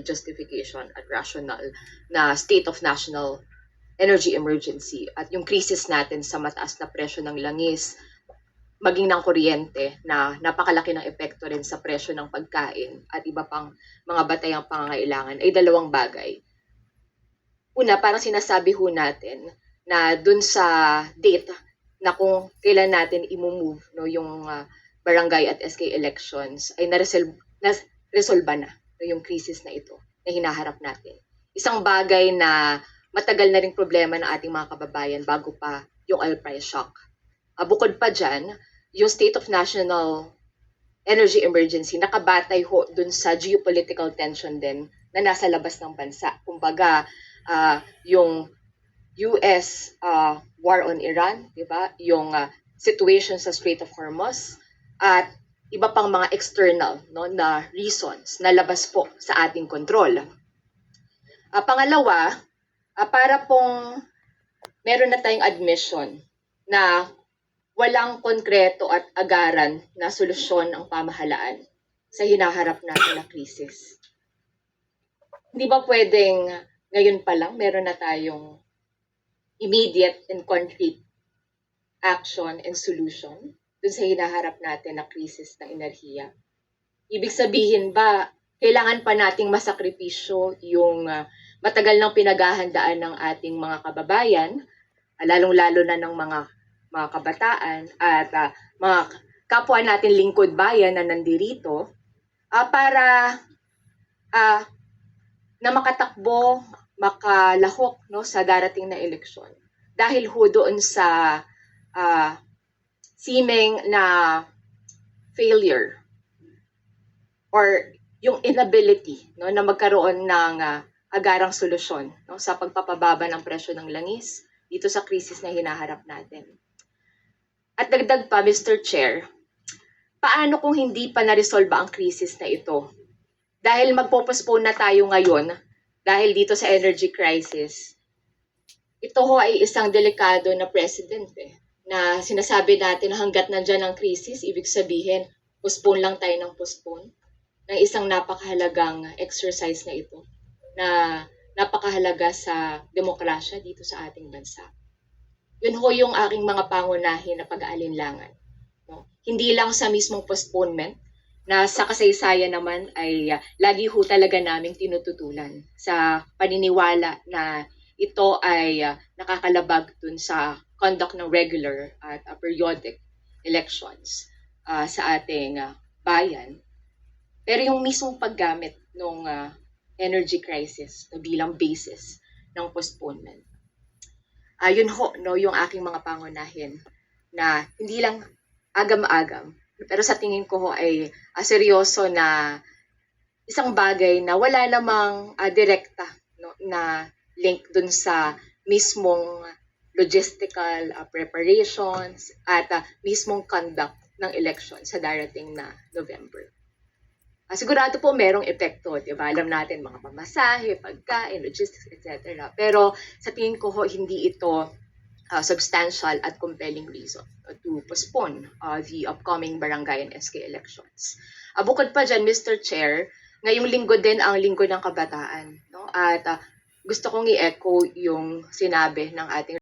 be justification at rational na state of national energy emergency at yung crisis natin sa mataas na presyo ng langis, maging ng kuryente na napakalaki ng epekto rin sa presyo ng pagkain at iba pang mga batayang pangangailangan ay dalawang bagay. Una, parang sinasabi ho natin na dun sa date na kung kailan natin i-move no, yung barangay at SK elections ay naresolba na no, yung crisis na ito na hinaharap natin. Isang bagay na matagal na ring problema ng ating mga kababayan bago pa yung oil price shock. Bukod pa dyan, yung state of national energy emergency nakabatay ho dun sa geopolitical tension din na nasa labas ng bansa. Kumbaga, yung US war on Iran, di ba? Yung situation sa Strait of Hormuz at iba pang mga external no, na reasons na labas po sa ating kontrol. Pangalawa, para pong meron na tayong admission na walang konkreto at agaran na solusyon ang pamahalaan sa hinaharap natin na krisis. Hindi ba pwedeng ngayon pa lang meron na tayong immediate and concrete action and solution dun sa hinaharap natin na krisis ng enerhiya? Ibig sabihin ba, kailangan pa nating masakripisyo yung matagal nang pinaghahandaan ng ating mga kababayan, lalong-lalo na ng mga kabataan at mga kapwa natin lingkod bayan na nandirito para na makatakbo, makalahok no, sa darating na eleksyon. Dahil ho doon sa seeming na failure or yung inability no, na magkaroon ng agarang solusyon no, sa pagpapababa ng presyo ng langis dito sa krisis na hinaharap natin. At dagdag pa, Mr. Chair, paano kung hindi pa na-resolve ang krisis na ito? Dahil magpo-postpone na tayo ngayon dahil dito sa energy crisis, ito ho ay isang delikado na precedent na sinasabi natin hanggat nandyan ang krisis, ibig sabihin, postpone lang tayo ng postpone ng isang napakahalagang exercise na ito na napakahalaga sa demokrasya dito sa ating bansa. Yun ho yung aking mga pangunahin na pag-aalinlangan. No? Hindi lang sa mismong postponement, na sa kasaysayan naman ay lagi ho talaga naming tinututulan sa paniniwala na ito ay nakakalabag dun sa conduct ng regular at periodic elections sa ating bayan. Pero yung mismong paggamit ng energy crisis bilang basis ng postponement, yun ho, no, yung aking mga pangunahin na hindi lang agam-agam, pero sa tingin ko ho ay seryoso na isang bagay na wala namang direkta no, na link dun sa mismong logistical preparations at mismong conduct ng election sa darating na November. Sigurado po merong epekto, di ba? Alam natin mga pamasahe, pagkain, logistics, etc. Pero sa tingin ko ho, hindi ito substantial at compelling reason to postpone the upcoming barangay and SK elections. Bukod pa dyan, Mr. Chair, ngayong linggo din ang linggo ng kabataan. No? At gusto kong i-echo yung sinabi ng ating